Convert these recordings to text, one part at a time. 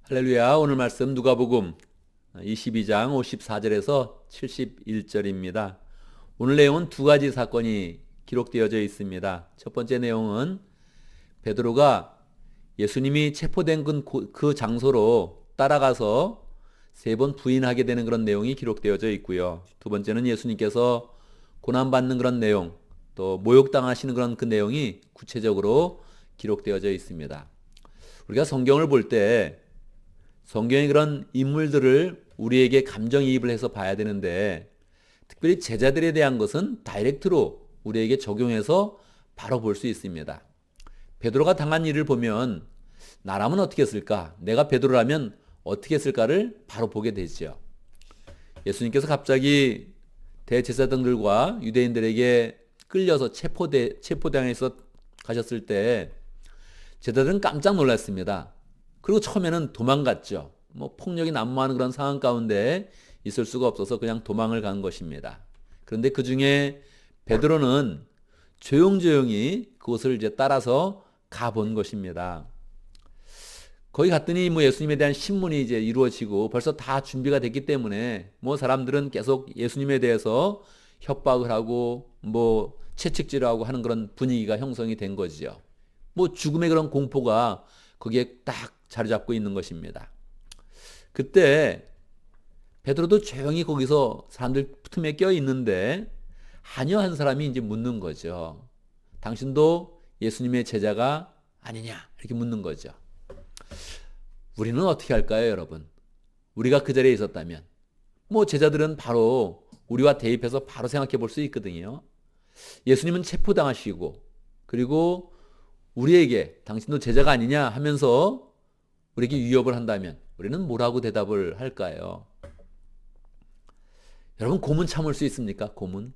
할렐루야. 오늘 말씀 누가복음 22장 54절에서 71절입니다. 오늘 내용은 두 가지 사건이 기록되어져 있습니다. 첫 번째 내용은 베드로가 예수님이 체포된 그 장소로 따라가서 세 번 부인하게 되는 그런 내용이 기록되어져 있고요. 두 번째는 예수님께서 고난받는 그런 내용, 또 모욕당하시는 그런 그 내용이 구체적으로 기록되어져 있습니다. 우리가 성경을 볼 때 성경의 그런 인물들을 우리에게 감정이입을 해서 봐야 되는데, 특별히 제자들에 대한 것은 다이렉트로 우리에게 적용해서 바로 볼 수 있습니다. 베드로가 당한 일을 보면 나라면 어떻게 했을까? 내가 베드로라면 어떻게 했을까를 바로 보게 되죠. 예수님께서 갑자기 대제사장들과 유대인들에게 끌려서 체포당해서 가셨을 때 제자들은 깜짝 놀랐습니다. 그리고 처음에는 도망갔죠. 폭력이 난무하는 그런 상황 가운데 있을 수가 없어서 그냥 도망을 간 것입니다. 그런데 그 중에 베드로는 조용조용히 그곳을 이제 따라서 가본 것입니다. 거기 갔더니 예수님에 대한 신문이 이제 이루어지고 벌써 다 준비가 됐기 때문에 사람들은 계속 예수님에 대해서 협박을 하고 채찍질을 하고 하는 그런 분위기가 형성이 된 거죠. 죽음의 그런 공포가 거기에 딱 자리 잡고 있는 것입니다. 그때 베드로도 조용히 거기서 사람들 틈에 껴 있는데 하녀 한 사람이 이제 묻는 거죠. 당신도 예수님의 제자가 아니냐? 이렇게 묻는 거죠. 우리는 어떻게 할까요, 여러분? 우리가 그 자리에 있었다면 제자들은 바로 우리와 대입해서 바로 생각해 볼 수 있거든요. 예수님은 체포당하시고 그리고 우리에게 당신도 제자가 아니냐 하면서 우리에게 위협을 한다면 우리는 뭐라고 대답을 할까요? 여러분, 고문 참을 수 있습니까? 고문?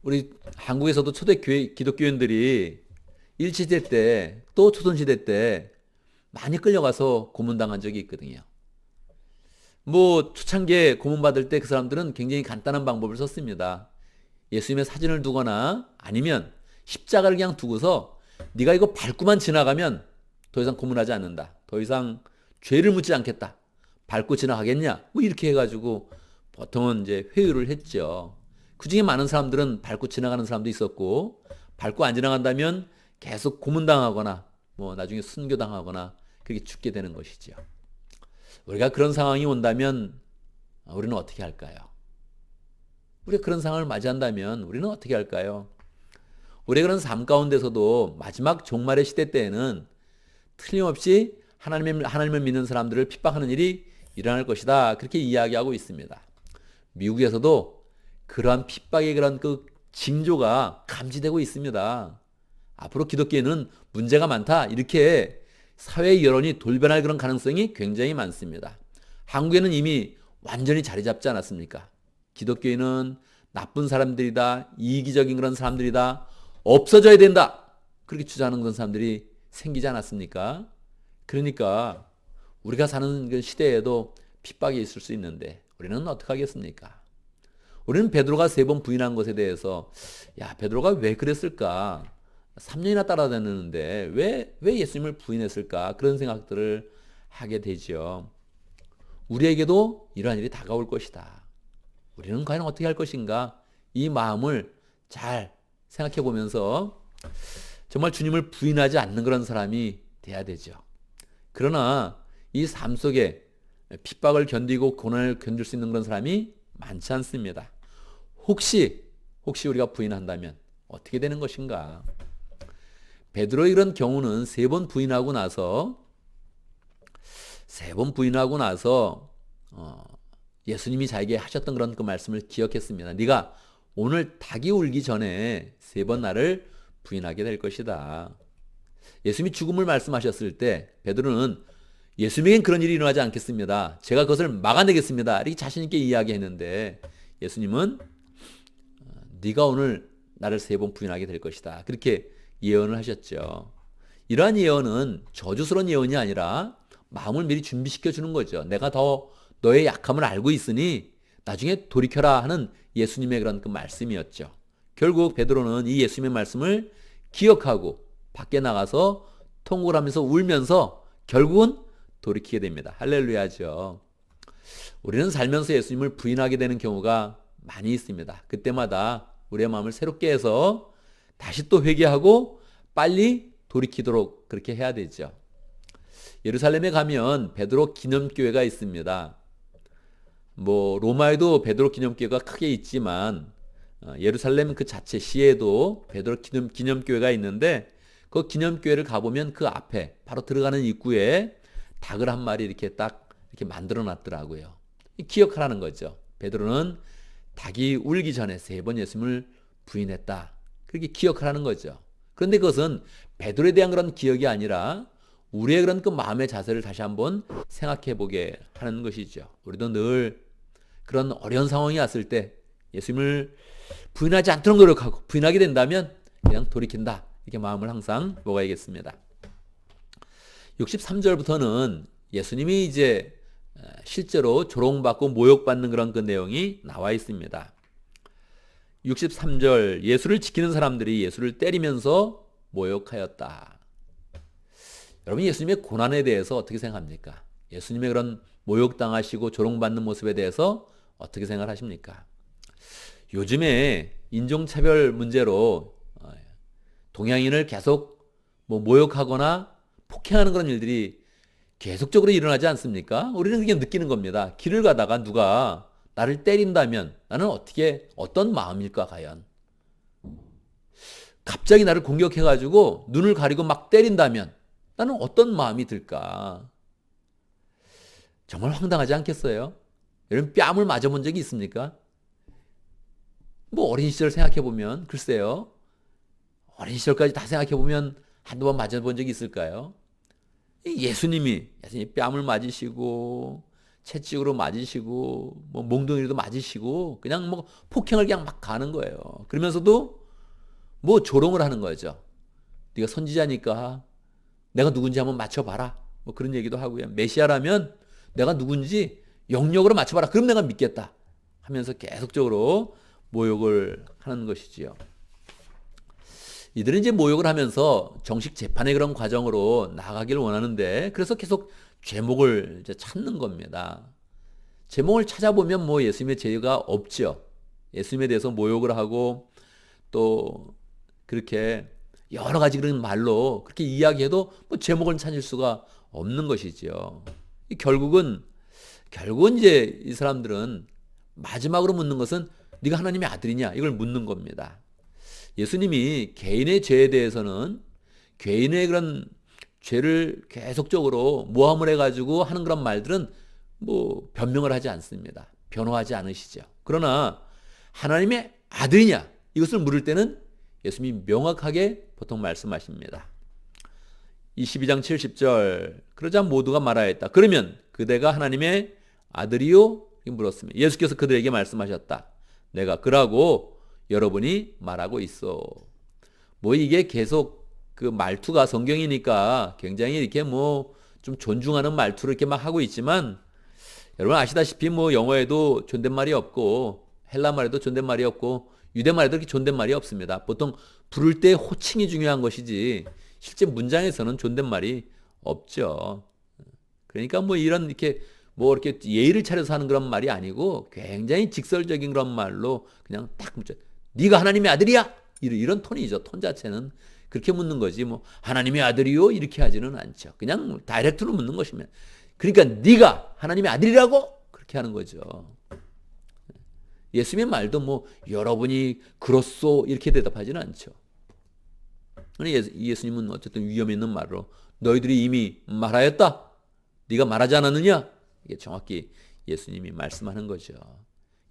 우리 한국에서도 초대 기독교인들이 일시대 때 또 초선시대 때 많이 끌려가서 고문당한 적이 있거든요. 초창기에 고문받을 때 그 사람들은 굉장히 간단한 방법을 썼습니다. 예수님의 사진을 두거나 아니면 십자가를 그냥 두고서 네가 이거 밟고만 지나가면 더 이상 고문하지 않는다. 더 이상 죄를 묻지 않겠다. 밟고 지나가겠냐? 이렇게 해가지고 보통은 이제 회유를 했죠. 그 중에 많은 사람들은 밟고 지나가는 사람도 있었고, 밟고 안 지나간다면 계속 고문당하거나 나중에 순교당하거나 그렇게 죽게 되는 것이죠. 우리가 그런 상황이 온다면 우리는 어떻게 할까요? 우리가 그런 상황을 맞이한다면 우리는 어떻게 할까요? 우리의 그런 삶 가운데서도 마지막 종말의 시대 때에는 틀림없이 하나님을 믿는 사람들을 핍박하는 일이 일어날 것이다. 그렇게 이야기하고 있습니다. 미국에서도 그러한 핍박의 그런 그 징조가 감지되고 있습니다. 앞으로 기독교에는 문제가 많다. 이렇게 사회 여론이 돌변할 그런 가능성이 굉장히 많습니다. 한국에는 이미 완전히 자리 잡지 않았습니까? 기독교인은 나쁜 사람들이다. 이기적인 그런 사람들이다. 없어져야 된다. 그렇게 주장하는 그런 사람들이 생기지 않았습니까? 그러니까 우리가 사는 그 시대에도 핍박이 있을 수 있는데 우리는 어떻게 하겠습니까? 우리는 베드로가 3번 부인한 것에 대해서 베드로가 왜 그랬을까? 3년이나 따라다녔는데 왜 예수님을 부인했을까? 그런 생각들을 하게 되죠. 우리에게도 이러한 일이 다가올 것이다. 우리는 과연 어떻게 할 것인가? 이 마음을 잘 생각해 보면서 정말 주님을 부인하지 않는 그런 사람이 돼야 되죠. 그러나 이 삶 속에 핍박을 견디고 고난을 견딜 수 있는 그런 사람이 많지 않습니다. 혹시 우리가 부인한다면 어떻게 되는 것인가? 베드로의 이런 경우는 3번 부인하고 나서 예수님이 자기에게 하셨던 그런 그 말씀을 기억했습니다. 네가 오늘 닭이 울기 전에 3번 나를 부인하게 될 것이다. 예수님이 죽음을 말씀하셨을 때 베드로는 예수님에겐 그런 일이 일어나지 않겠습니다. 제가 그것을 막아내겠습니다. 이렇게 자신 있게 이야기했는데 예수님은 네가 오늘 나를 3번 부인하게 될 것이다. 그렇게 예언을 하셨죠. 이러한 예언은 저주스러운 예언이 아니라 마음을 미리 준비시켜 주는 거죠. 내가 더 너의 약함을 알고 있으니 나중에 돌이켜라 하는 예수님의 그런 그 말씀이었죠. 결국 베드로는 이 예수님의 말씀을 기억하고 밖에 나가서 통곡을 하면서 울면서 결국은 돌이키게 됩니다. 할렐루야죠. 우리는 살면서 예수님을 부인하게 되는 경우가 많이 있습니다. 그때마다 우리의 마음을 새롭게 해서 다시 또 회개하고 빨리 돌이키도록 그렇게 해야 되죠. 예루살렘에 가면 베드로 기념교회가 있습니다. 로마에도 베드로 기념교회가 크게 있지만 예루살렘 그 자체 시에도 베드로 기념교회가 있는데 그 기념교회를 가보면 그 앞에 바로 들어가는 입구에 닭을 한 마리 이렇게 딱 이렇게 만들어 놨더라고요. 기억하라는 거죠. 베드로는 닭이 울기 전에 3번 예수님을 부인했다. 그렇게 기억하라는 거죠. 그런데 그것은 베드로에 대한 그런 기억이 아니라 우리의 그런 그 마음의 자세를 다시 한번 생각해 보게 하는 것이죠. 우리도 늘 그런 어려운 상황이 왔을 때 예수님을 부인하지 않도록 노력하고 부인하게 된다면 그냥 돌이킨다. 이렇게 마음을 항상 먹어야겠습니다. 63절부터는 예수님이 이제 실제로 조롱받고 모욕받는 그런 그 내용이 나와 있습니다. 63절 예수를 지키는 사람들이 예수를 때리면서 모욕하였다. 여러분 예수님의 고난에 대해서 어떻게 생각합니까? 예수님의 그런 모욕당하시고 조롱받는 모습에 대해서 어떻게 생각하십니까? 요즘에 인종차별 문제로 동양인을 계속 모욕하거나 폭행하는 그런 일들이 계속적으로 일어나지 않습니까? 우리는 그게 느끼는 겁니다. 길을 가다가 누가 나를 때린다면 나는 어떤 마음일까 과연? 갑자기 나를 공격해가지고 눈을 가리고 막 때린다면 나는 어떤 마음이 들까? 정말 황당하지 않겠어요? 여러분 뺨을 맞아본 적이 있습니까? 어린 시절 생각해보면 글쎄요. 어린 시절까지 다 생각해보면 한두 번 맞아본 적이 있을까요? 예수님이 뺨을 맞으시고 채찍으로 맞으시고 몽둥이로도 맞으시고 그냥 폭행을 그냥 막 가는 거예요. 그러면서도 조롱을 하는 거죠. 네가 선지자니까 내가 누군지 한번 맞춰봐라. 그런 얘기도 하고요. 메시아라면 내가 누군지 영역으로 맞춰봐라. 그럼 내가 믿겠다. 하면서 계속적으로 모욕을 하는 것이지요. 이들은 이제 모욕을 하면서 정식 재판의 그런 과정으로 나가기를 원하는데 그래서 계속 죄목을 이제 찾는 겁니다. 죄목을 찾아보면 예수님의 죄가 없죠. 예수님에 대해서 모욕을 하고 또 그렇게 여러 가지 그런 말로 그렇게 이야기해도 죄목을 찾을 수가 없는 것이죠. 결국은 이제 이 사람들은 마지막으로 묻는 것은 네가 하나님의 아들이냐 이걸 묻는 겁니다. 예수님이 개인의 죄에 대해서는 개인의 그런 죄를 계속적으로 모함을 해가지고 하는 그런 말들은 변명을 하지 않습니다. 변호하지 않으시죠. 그러나 하나님의 아들이냐 이것을 물을 때는 예수님이 명확하게 보통 말씀하십니다. 22장 70절 그러자 모두가 말하였다. 그러면 그대가 하나님의 아들이요? 물었습니다. 예수께서 그들에게 말씀하셨다. 내가 그라고 여러분이 말하고 있어. 이게 계속 그 말투가 성경이니까 굉장히 이렇게 좀 존중하는 말투를 이렇게 막 하고 있지만 여러분 아시다시피 영어에도 존댓말이 없고 헬라말에도 존댓말이 없고 유대말에도 이렇게 존댓말이 없습니다. 보통 부를 때 호칭이 중요한 것이지 실제 문장에서는 존댓말이 없죠. 그러니까 이런 이렇게 예의를 차려서 하는 그런 말이 아니고 굉장히 직설적인 그런 말로 그냥 딱 묻죠. 네가 하나님의 아들이야? 이런 톤이죠. 톤 자체는 그렇게 묻는 거지 하나님의 아들이요? 이렇게 하지는 않죠. 그냥 다이렉트로 묻는 것이면 그러니까 네가 하나님의 아들이라고? 그렇게 하는 거죠. 예수님의 말도 여러분이 그렇소 이렇게 대답하지는 않죠. 예수님은 어쨌든 위험 있는 말로 너희들이 이미 말하였다. 네가 말하지 않았느냐? 이게 정확히 예수님이 말씀하는 거죠.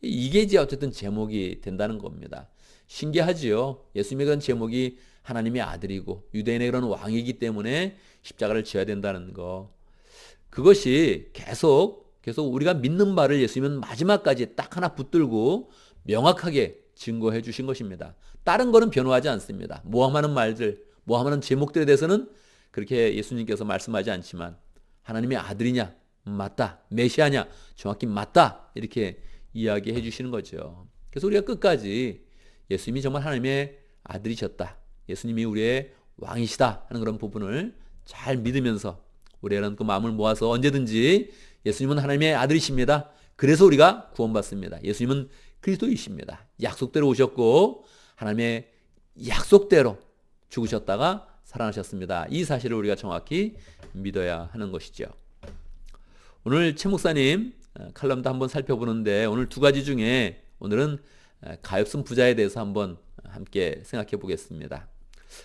이게 이제 어쨌든 제목이 된다는 겁니다. 신기하지요. 예수님의 그런 제목이 하나님의 아들이고 유대인의 그런 왕이기 때문에 십자가를 져야 된다는 거. 그것이 계속 우리가 믿는 바를 예수님은 마지막까지 딱 하나 붙들고 명확하게 증거해 주신 것입니다. 다른 거는 변호하지 않습니다. 모함하는 말들, 모함하는 제목들에 대해서는 그렇게 예수님께서 말씀하지 않지만 하나님의 아들이냐? 맞다. 메시아냐? 정확히 맞다. 이렇게 이야기해 주시는 거죠. 그래서 우리가 끝까지 예수님이 정말 하나님의 아들이셨다. 예수님이 우리의 왕이시다 하는 그런 부분을 잘 믿으면서 우리 여러분 마음을 모아서 언제든지 예수님은 하나님의 아들이십니다. 그래서 우리가 구원받습니다. 예수님은 그리스도이십니다. 약속대로 오셨고 하나님의 약속대로 죽으셨다가 살아나셨습니다. 이 사실을 우리가 정확히 믿어야 하는 것이죠. 오늘 최 목사님 칼럼도 한번 살펴보는데 오늘 두 가지 중에 오늘은 가엾은 부자에 대해서 한번 함께 생각해 보겠습니다.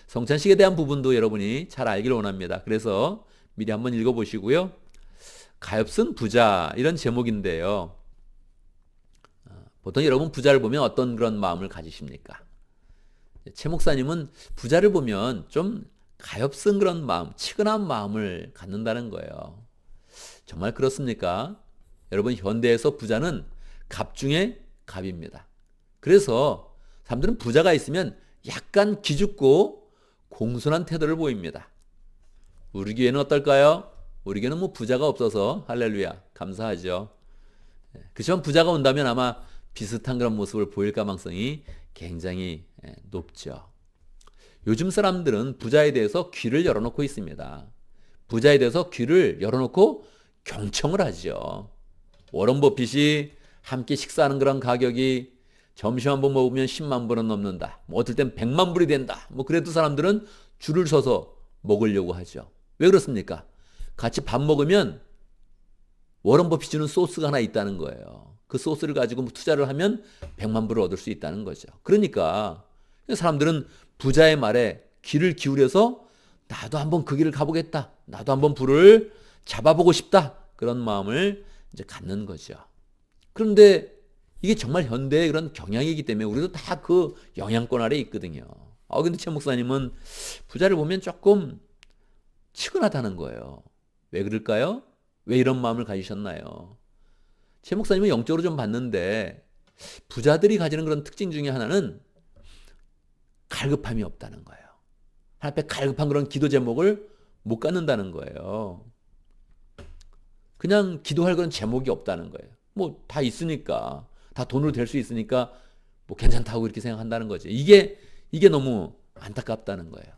성찬식에 대한 부분도 여러분이 잘 알기를 원합니다. 그래서 미리 한번 읽어보시고요. 가엾은 부자 이런 제목인데요. 보통 여러분 부자를 보면 어떤 그런 마음을 가지십니까? 최 목사님은 부자를 보면 좀 가엾은 그런 마음, 치근한 마음을 갖는다는 거예요. 정말 그렇습니까? 여러분 현대에서 부자는 갑 중에 갑입니다. 그래서 사람들은 부자가 있으면 약간 기죽고 공손한 태도를 보입니다. 우리 교회는 어떨까요? 우리 교회는 뭐 부자가 없어서 할렐루야 감사하죠. 그렇지만 부자가 온다면 아마 비슷한 그런 모습을 보일 가능성이 굉장히 높죠. 요즘 사람들은 부자에 대해서 귀를 열어놓고 있습니다. 부자에 대해서 귀를 열어놓고 경청을 하죠. 워런 버핏이 함께 식사하는 그런 가격이 점심 한 번 먹으면 10만 불은 넘는다. 뭐 어떨 땐 100만 불이 된다. 뭐 그래도 사람들은 줄을 서서 먹으려고 하죠. 왜 그렇습니까? 같이 밥 먹으면 워런 버핏 주는 소스가 하나 있다는 거예요. 그 소스를 가지고 투자를 하면 100만 불을 얻을 수 있다는 거죠. 그러니까 사람들은 부자의 말에 귀를 기울여서 나도 한번 그 길을 가보겠다. 나도 한번 불을 잡아보고 싶다. 그런 마음을 이제 갖는 거죠. 그런데 이게 정말 현대의 그런 경향이기 때문에 우리도 다 그 영향권 아래에 있거든요. 근데 최 목사님은 부자를 보면 조금 치근하다는 거예요. 왜 그럴까요? 왜 이런 마음을 가지셨나요? 최 목사님은 영적으로 좀 봤는데 부자들이 가지는 그런 특징 중에 하나는 갈급함이 없다는 거예요. 하나님 앞에 갈급한 그런 기도 제목을 못 갖는다는 거예요. 그냥 기도할 그런 제목이 없다는 거예요. 뭐 다 있으니까, 다 돈으로 될 수 있으니까 뭐 괜찮다고 이렇게 생각한다는 거죠. 이게 너무 안타깝다는 거예요.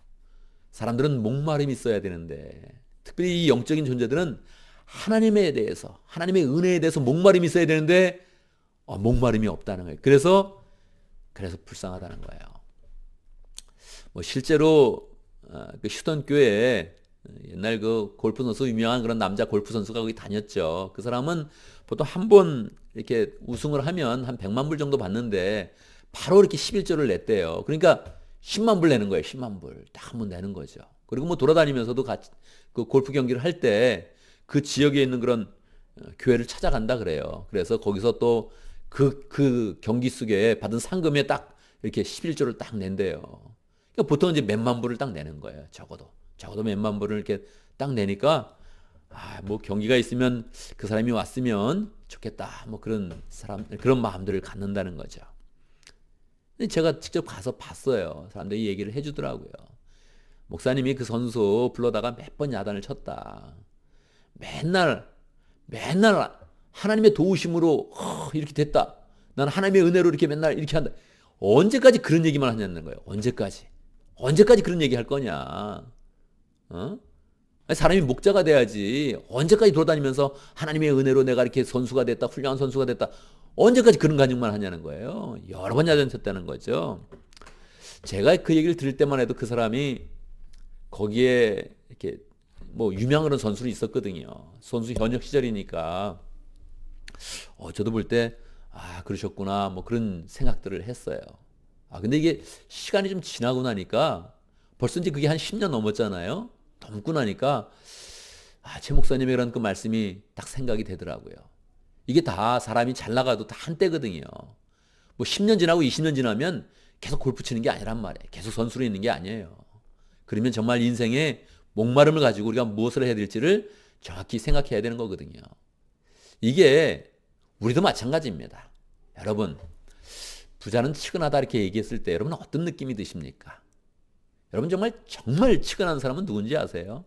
사람들은 목마름이 있어야 되는데, 특별히 이 영적인 존재들은 하나님에 대해서, 하나님의 은혜에 대해서 목마름이 있어야 되는데 목마름이 없다는 거예요. 그래서 불쌍하다는 거예요. 뭐 실제로 그 휴던 교회에 옛날 그 골프 선수 유명한 그런 남자 골프 선수가 거기 다녔죠. 그 사람은 보통 한 번 이렇게 우승을 하면 한 100만 불 정도 받는데 바로 이렇게 11조를 냈대요. 그러니까 10만 불 내는 거예요. 10만 불 딱 한번 내는 거죠. 그리고 뭐 돌아다니면서도 같이 그 골프 경기를 할 때 그 지역에 있는 그런 교회를 찾아간다 그래요. 그래서 거기서 또 그 경기 속에 받은 상금에 딱 이렇게 11조를 딱 낸대요. 그러니까 보통 이제 몇만 불을 딱 내는 거예요. 적어도 몇만 불을 이렇게 딱 내니까 뭐 경기가 있으면 그 사람이 왔으면 좋겠다. 뭐 그런 마음들을 갖는다는 거죠. 근데 제가 직접 가서 봤어요. 사람들이 얘기를 해주더라고요. 목사님이 그 선수 불러다가 몇 번 야단을 쳤다. 맨날 하나님의 도우심으로 이렇게 됐다. 난 하나님의 은혜로 이렇게 맨날 이렇게 한다. 언제까지 그런 얘기만 하냐는 거예요. 언제까지 그런 얘기 할 거냐? 사람이 목자가 돼야지. 언제까지 돌아다니면서 하나님의 은혜로 내가 이렇게 선수가 됐다, 훌륭한 선수가 됐다. 언제까지 그런 간증만 하냐는 거예요. 여러 번 야단 쳤다는 거죠. 제가 그 얘기를 들을 때만 해도 그 사람이 거기에 이렇게 뭐 유명한 그런 선수로 있었거든요. 선수 현역 시절이니까 저도 볼 때 그러셨구나 뭐 그런 생각들을 했어요. 근데 이게 시간이 좀 지나고 나니까 벌써 이제 그게 한 10년 넘었잖아요. 넘고 나니까 최 목사님의 그런 그 말씀이 딱 생각이 되더라고요. 이게 다 사람이 잘 나가도 다 한때거든요. 뭐 10년 지나고 20년 지나면 계속 골프 치는 게 아니란 말이에요. 계속 선수로 있는 게 아니에요. 그러면 정말 인생에 목마름을 가지고 우리가 무엇을 해야 될지를 정확히 생각해야 되는 거거든요. 이게 우리도 마찬가지입니다. 여러분, 부자는 치근하다 이렇게 얘기했을 때 여러분 어떤 느낌이 드십니까? 여러분 정말 치근한 사람은 누군지 아세요?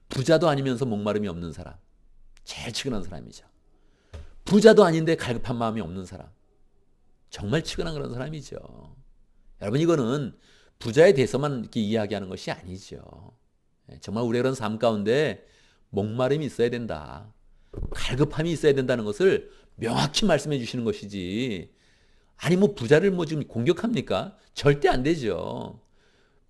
부자도 아니면서 목마름이 없는 사람. 제일 치근한 사람이죠. 부자도 아닌데 갈급한 마음이 없는 사람. 정말 치근한 그런 사람이죠. 여러분 이거는 부자에 대해서만 이렇게 이야기하는 것이 아니죠. 정말 우리의 그런 삶 가운데 목마름이 있어야 된다. 갈급함이 있어야 된다는 것을 명확히 말씀해 주시는 것이지. 아니 뭐 부자를 뭐 지금 공격합니까? 절대 안 되죠.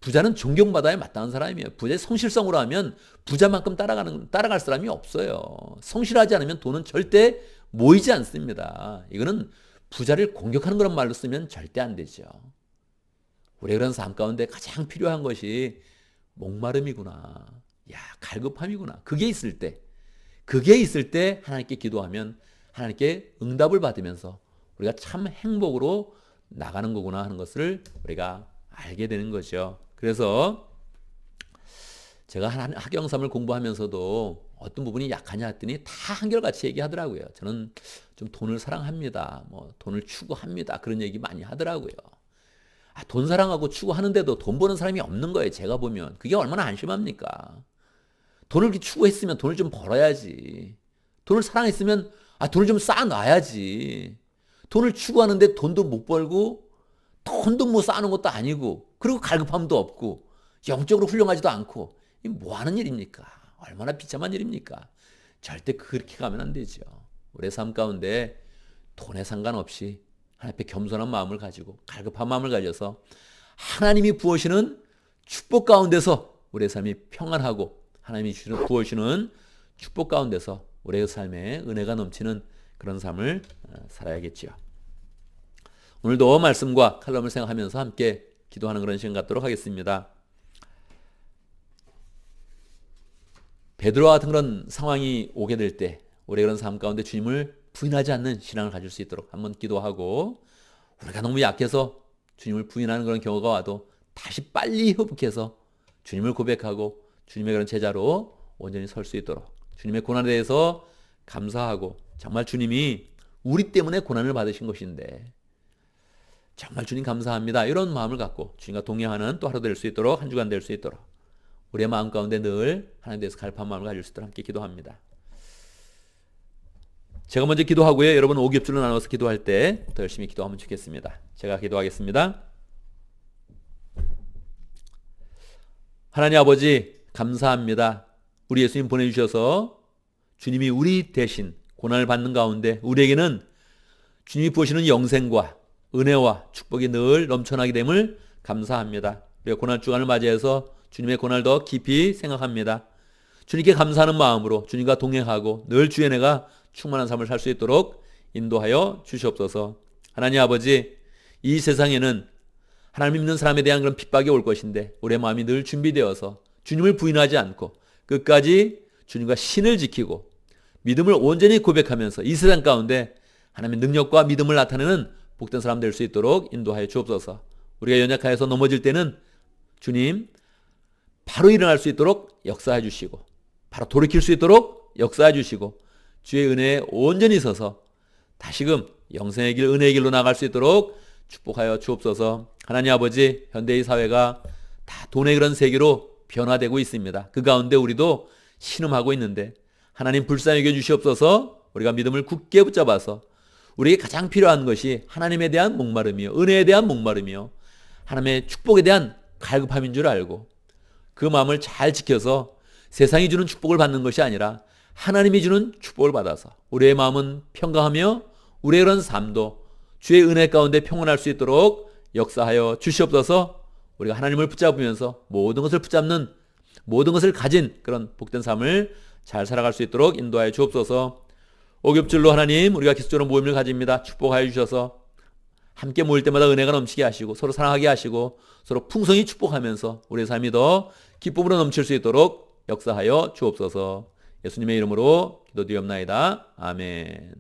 부자는 존경받아야 마땅한 사람이에요. 부자의 성실성으로 하면 부자만큼 따라갈 사람이 없어요. 성실하지 않으면 돈은 절대 모이지 않습니다. 이거는 부자를 공격하는 그런 말로 쓰면 절대 안 되죠. 우리 그런 삶 가운데 가장 필요한 것이 목마름이구나. 야, 갈급함이구나. 그게 있을 때 하나님께 기도하면 하나님께 응답을 받으면서 우리가 참 행복으로 나가는 거구나 하는 것을 우리가 알게 되는 거죠. 그래서 제가 학영삼을 공부하면서도 어떤 부분이 약하냐 했더니 다 한결같이 얘기하더라고요. 저는 좀 돈을 사랑합니다. 뭐 돈을 추구합니다. 그런 얘기 많이 하더라고요. 돈 사랑하고 추구하는데도 돈 버는 사람이 없는 거예요. 제가 보면. 그게 얼마나 한심합니까? 돈을 추구했으면 돈을 좀 벌어야지. 돈을 사랑했으면 돈을 좀 쌓아놔야지. 돈을 추구하는데 돈도 못 벌고 돈도 뭐 쌓는 것도 아니고 그리고 갈급함도 없고 영적으로 훌륭하지도 않고 이 뭐 하는 일입니까? 얼마나 비참한 일입니까? 절대 그렇게 가면 안 되죠. 우리의 삶 가운데 돈에 상관없이 하나님 앞에 겸손한 마음을 가지고 갈급한 마음을 가져서 하나님이 부어주시는 축복 가운데서 우리의 삶이 평안하고 하나님이 부어주시는 축복 가운데서 우리의 삶에 은혜가 넘치는 그런 삶을 살아야겠죠. 오늘도 말씀과 칼럼을 생각하면서 함께 기도하는 그런 시간 갖도록 하겠습니다. 베드로와 같은 그런 상황이 오게 될 때 우리의 그런 삶 가운데 주님을 부인하지 않는 신앙을 가질 수 있도록 한번 기도하고, 우리가 너무 약해서 주님을 부인하는 그런 경우가 와도 다시 빨리 회복해서 주님을 고백하고 주님의 그런 제자로 온전히 설 수 있도록, 주님의 고난에 대해서 감사하고 정말 주님이 우리 때문에 고난을 받으신 것인데 정말 주님 감사합니다, 이런 마음을 갖고 주님과 동행하는 또 하루 될 수 있도록, 한 주간 될 수 있도록 우리의 마음 가운데 늘 하나님에 대해서 갈급한 마음을 가질 수 있도록 함께 기도합니다. 제가 먼저 기도하고요, 여러분 5겹줄로 나눠서 기도할 때 더 열심히 기도하면 좋겠습니다. 제가 기도하겠습니다. 하나님 아버지 감사합니다. 우리 예수님 보내주셔서 주님이 우리 대신 고난을 받는 가운데 우리에게는 주님이 부으시는 영생과 은혜와 축복이 늘 넘쳐나게 됨을 감사합니다. 우리가 고난 주간을 맞이해서 주님의 고난을 더 깊이 생각합니다. 주님께 감사하는 마음으로 주님과 동행하고 늘 주의 은혜가 충만한 삶을 살 수 있도록 인도하여 주시옵소서. 하나님 아버지, 이 세상에는 하나님 믿는 사람에 대한 그런 핍박이 올 것인데 우리의 마음이 늘 준비되어서 주님을 부인하지 않고 끝까지 주님과 신을 지키고 믿음을 온전히 고백하면서 이 세상 가운데 하나님의 능력과 믿음을 나타내는 복된 사람 될 수 있도록 인도하여 주옵소서. 우리가 연약하여서 넘어질 때는 주님 바로 일어날 수 있도록 역사해 주시고 바로 돌이킬 수 있도록 역사해 주시고 주의 은혜에 온전히 서서 다시금 영생의 길, 은혜의 길로 나갈 수 있도록 축복하여 주옵소서. 하나님 아버지, 현대의 사회가 다 돈의 그런 세계로 변화되고 있습니다. 그 가운데 우리도 신음하고 있는데 하나님 불쌍히 여겨 주시옵소서. 우리가 믿음을 굳게 붙잡아서 우리에게 가장 필요한 것이 하나님에 대한 목마름이요, 은혜에 대한 목마름이요, 하나님의 축복에 대한 갈급함인 줄 알고 그 마음을 잘 지켜서 세상이 주는 축복을 받는 것이 아니라 하나님이 주는 축복을 받아서 우리의 마음은 평강하며 우리의 그런 삶도 주의 은혜 가운데 평온할 수 있도록 역사하여 주시옵소서. 우리가 하나님을 붙잡으면서 모든 것을 붙잡는, 모든 것을 가진 그런 복된 삶을 잘 살아갈 수 있도록 인도하여 주옵소서. 오겹줄로 하나님, 우리가 기술적으로 모임을 가집니다. 축복하여 주셔서 함께 모일 때마다 은혜가 넘치게 하시고 서로 사랑하게 하시고 서로 풍성히 축복하면서 우리의 삶이 더 기쁨으로 넘칠 수 있도록 역사하여 주옵소서. 예수님의 이름으로 기도드리옵나이다. 아멘.